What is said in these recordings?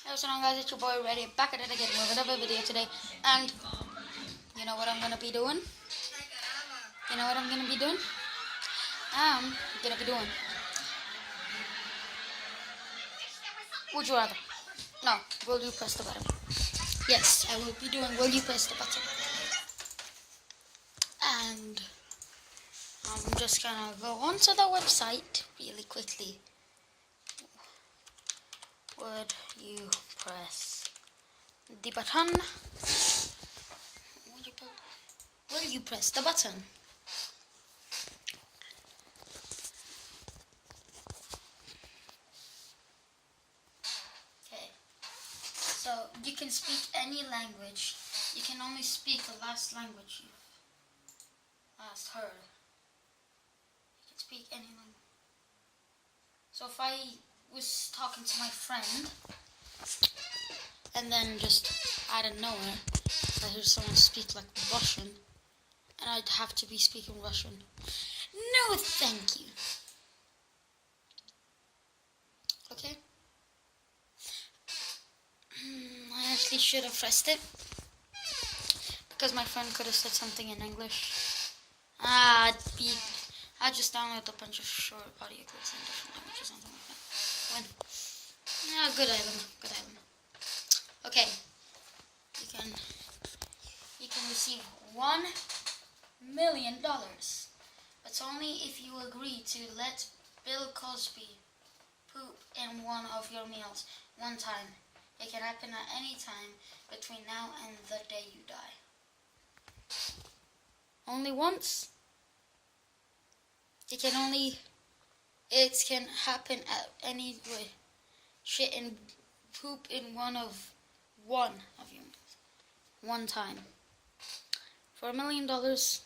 What's going on, guys? It's your boy Reddy, back at it again with another video today. And you know what I'm gonna be doing? Would you rather? No, will you press the button? Yes, I will be doing will you press the button. And I'm just gonna go onto the website really quickly. Would you press the button? Will you press the button? Okay. So you can speak any language. You can only speak the last language you've last heard. You can speak any language. So if I was talking to my friend and then just out of nowhere I heard someone speak like Russian and I'd have to be speaking Russian. No, thank you. Okay. I actually should have pressed it because my friend could have said something in English. I just downloaded a bunch of short audio clips in different languages, something like that. Yeah, good item. Okay, you can receive $1 million, but only if you agree to let Bill Cosby poop in one of your meals one time. It can happen at any time between now and the day you die. Only once? It can happen at any way. Shit and poop in one of you. One time. For $1 million. $1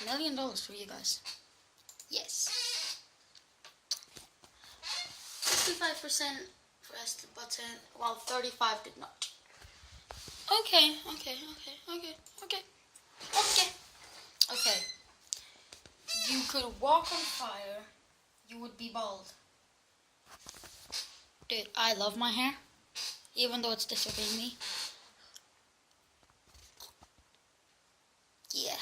million for you guys. Yes. 55% pressed the button while 35 did not. Okay. You could walk on fire. You would be bald. Dude, I love my hair, even though it's disobeying me. Yeah.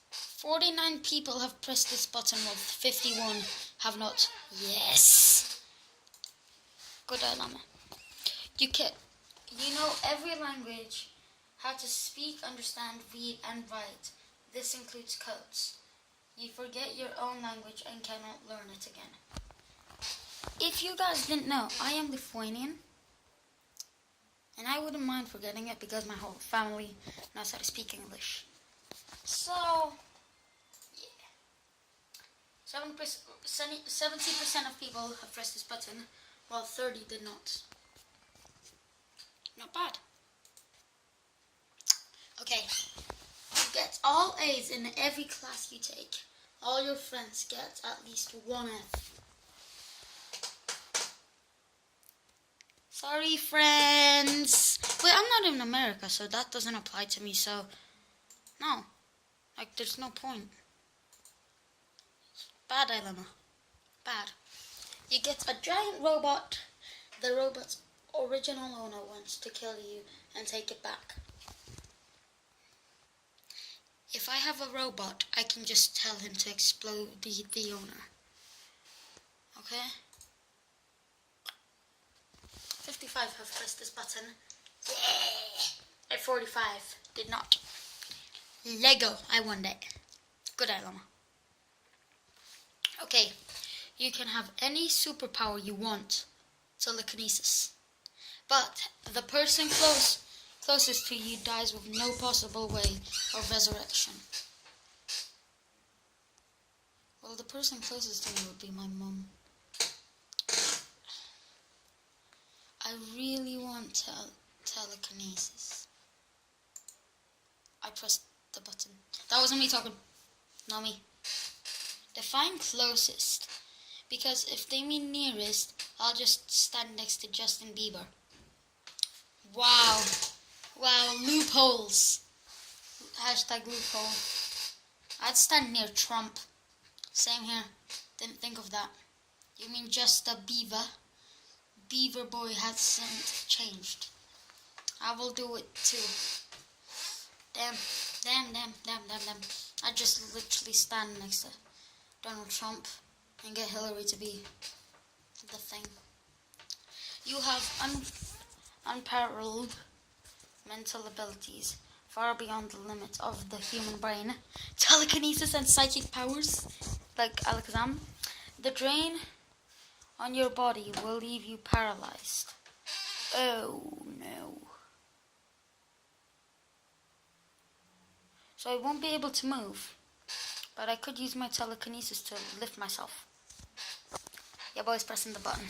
49 people have pressed this button while 51 have not. Yes. Good dilemma. You know every language, how to speak, understand, read, and write. This includes codes. You forget your own language and cannot learn it again. If you guys didn't know, I am Lithuanian. And I wouldn't mind forgetting it because my whole family knows how to speak English. So, yeah. 70% of people have pressed this button, while 30 did not. Not bad. Okay. You get all A's in every class you take. All your friends get at least one F. Sorry, friends. Wait, I'm not in America, so that doesn't apply to me, so no. Like, there's no point. Bad dilemma. Bad. You get a giant robot. The robot's original owner wants to kill you and take it back. If I have a robot, I can just tell him to explode the owner. Okay? 55 have pressed this button. Yeah! At 45 did not. Lego, I won that. Good dilemma. Okay, you can have any superpower you want. Telekinesis. But the person closest to you dies with no possible way of resurrection. Well, the person closest to me would be my mum. I really want telekinesis. I pressed the button. That wasn't me talking. Not me. Define closest. Because if they mean nearest, I'll just stand next to Justin Bieber. Wow, loopholes. Hashtag loophole. I'd stand near Trump. Same here. Didn't think of that. You mean just a beaver? Beaver Boy hasn't changed. I will do it too. Damn. I just literally stand next to Donald Trump and get Hillary to be the thing. You have unparalleled mental abilities far beyond the limits of the human brain. Telekinesis and psychic powers, like Alakazam. The drain on your body will leave you paralyzed. Oh no. So I won't be able to move, but I could use my telekinesis to lift myself. Yeah, boys, pressing the button.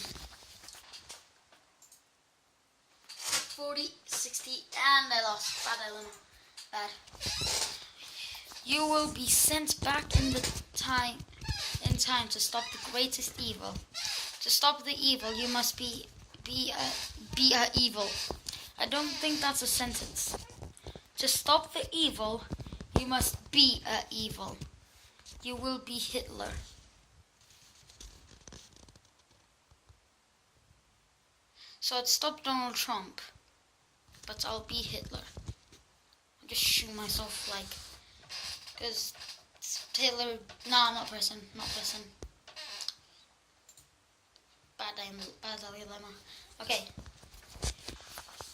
40, 60, and I lost. Bad dilemma. Bad. You will be sent back in time to stop the greatest evil. To stop the evil, you must be a evil. I don't think that's a sentence. To stop the evil, you must be a evil. You will be Hitler. So I'd stop Donald Trump, but I'll be Hitler. I'll just shoot myself, like, because Hitler. No, I'm not pressing. Bad dilemma. Okay.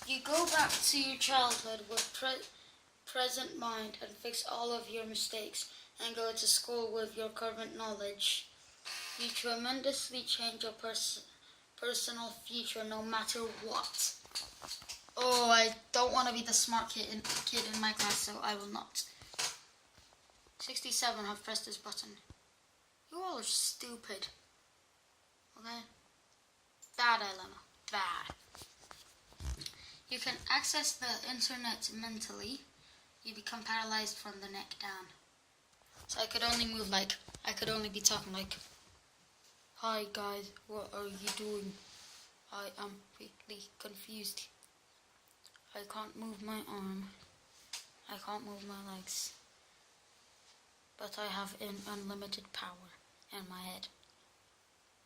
You go back to your childhood with present mind and fix all of your mistakes and go to school with your current knowledge. You tremendously change your personal future no matter what. Oh, I don't want to be the smart kid in my class, so I will not. 67 have pressed this button. You all are stupid. Okay? Bad dilemma. Bad. You can access the internet mentally. You become paralyzed from the neck down. So I could only move like, I could only be talking like, hi guys, what are you doing? I am really confused. I can't move my arm. I can't move my legs. But I have an unlimited power in my head.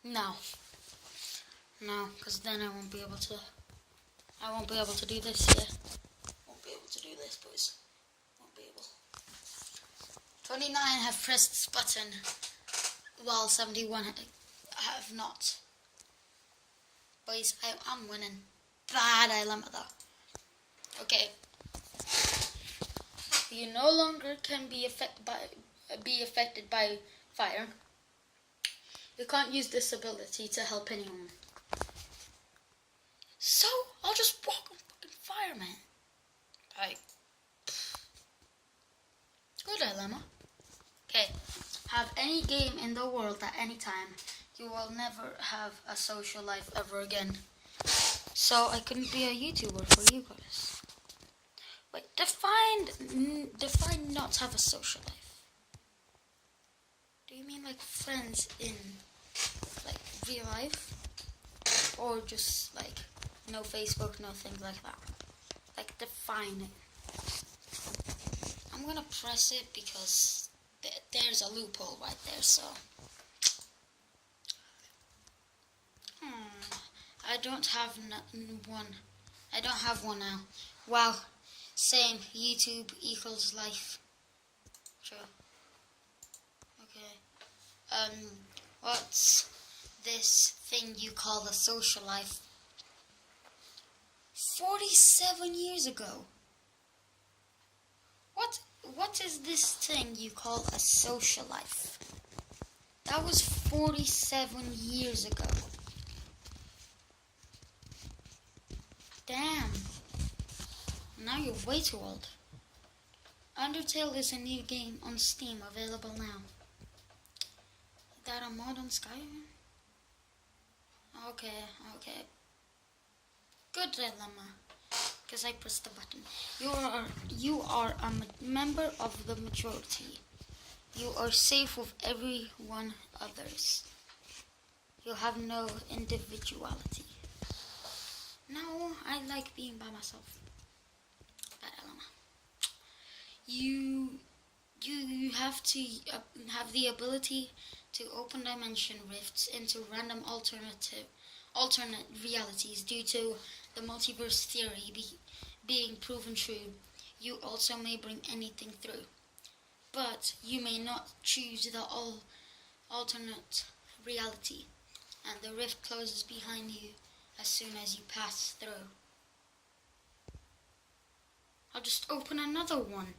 No, because then I won't be able to do this, yeah. Won't be able to do this, boys. Won't be able. 29 have pressed this button, while 71 have not. Boys, I'm winning. Bad dilemma though. Okay. You no longer can be affected by fire. You can't use this ability to help anyone. So I'll just walk on fucking fire, man. Like, good dilemma. Okay. Have any game in the world at any time. You will never have a social life ever again. So I couldn't be a YouTuber for you guys. Wait, define not have a social life. Do you mean like friends in like real life? Or just like no Facebook, no things like that? Like define it. I'm gonna press it because there's a loophole right there, so. I don't have one. I don't have one now. Wow. Same. YouTube equals life. Sure. Okay. What's this thing you call a social life? 47 years ago. What is this thing you call a social life? That was 47 years ago. Damn. Now you're way too old. Undertale is a new game on Steam, available now. Is that a mod on Skyrim? Okay. Good dilemma. Because I pressed the button. You are a member of the majority. You are safe with everyone others. You have no individuality. No, I like being by myself. Bad dilemma. You have to have the ability to open dimension rifts into random alternate realities due to the multiverse theory being proven true. You also may bring anything through, but you may not choose the alternate reality, and the rift closes behind you as soon as you pass through. I'll just open another one.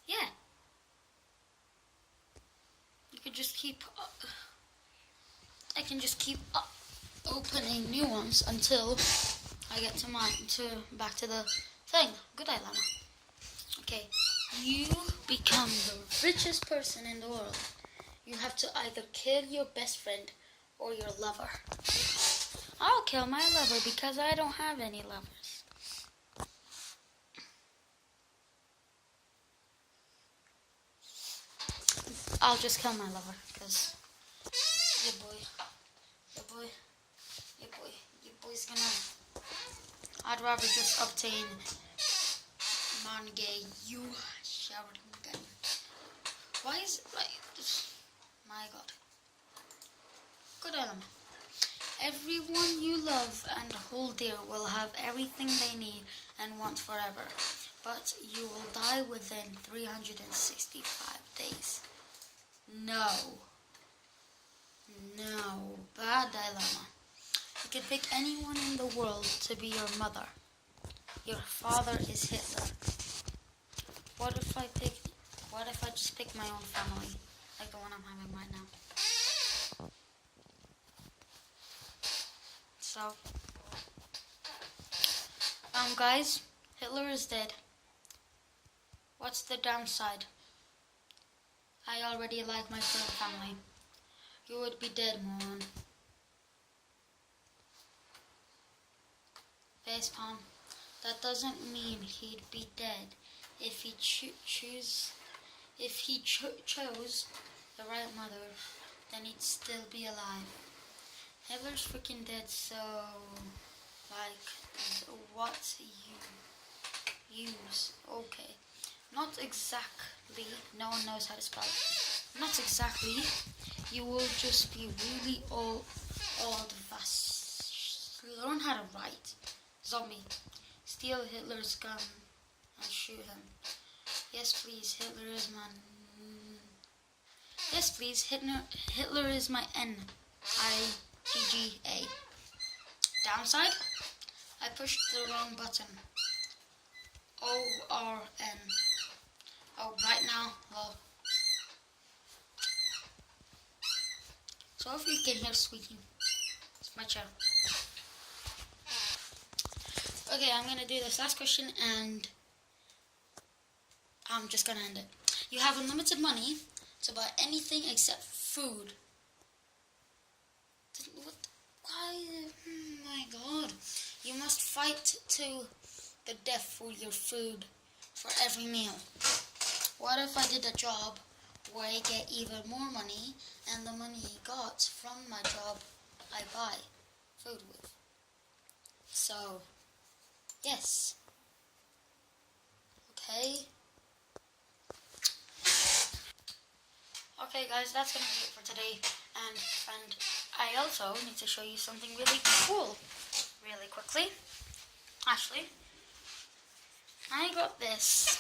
Yeah. You could just keep... I can just keep opening new ones until I get to back to the thing. Good eye, llama. Okay. You become the richest person in the world. You have to either kill your best friend or your lover. I'll kill my lover because I don't have any lovers. I'll just kill my lover because your boy's gonna... I'd rather just obtain Mange you shouting again. Why is it like this? My god. Good element. Everyone you love and hold dear will have everything they need and want forever, but you will die within 365 days. No. Bad dilemma. You can pick anyone in the world to be your mother. Your father is Hitler. What if I just pick my own family, like the one I'm having right now? So, guys, Hitler is dead. What's the downside? I already like my current family. You would be dead, moron. Facepalm. That doesn't mean he'd be dead. If he chose the right mother, then he'd still be alive. Hitler's freaking dead, so like what you use? Okay, not exactly. No one knows how to spell it. Not exactly. You will just be really old fast. Learn how to write. Zombie. Steal Hitler's gun and shoot him. Yes, please. Hitler is my... Yes, please. Hitler is my NIGGA. Downside? I pushed the wrong button. ORN. Oh, right now. Well. So if you can hear squeaking, it's my chair. Okay, I'm gonna do this last question and I'm just gonna end it. You have unlimited money to buy anything except food. What? Why? Oh my god. You must fight to the death for your food for every meal. What if I did a job where I get even more money and the money I got from my job I buy food with? So, yes. Okay. Okay guys, that's gonna be it for today. And I also need to show you something really cool really quickly. Actually, I got this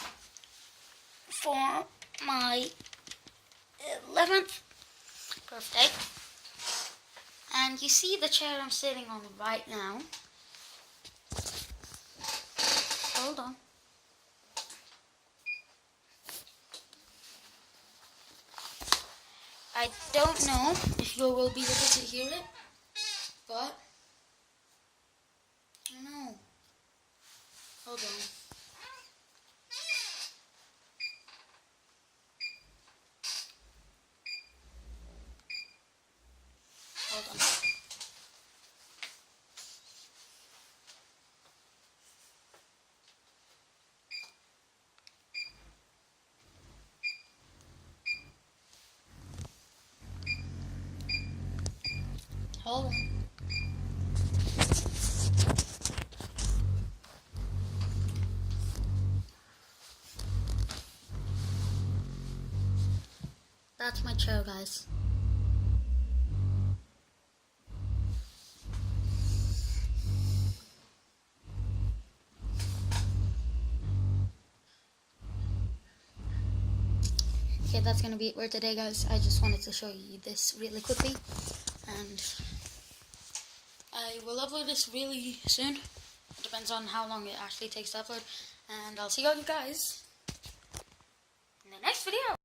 for my 11th birthday. And you see the chair I'm sitting on right now. Hold on. I don't know if you will be able to hear it, but I don't know. Hold on. Hold on. Hold on. That's my chair, guys. Okay, that's gonna be it for today, guys. I just wanted to show you this really quickly, and I will upload this really soon. It depends on how long it actually takes to upload, and I'll see all you guys in the next video.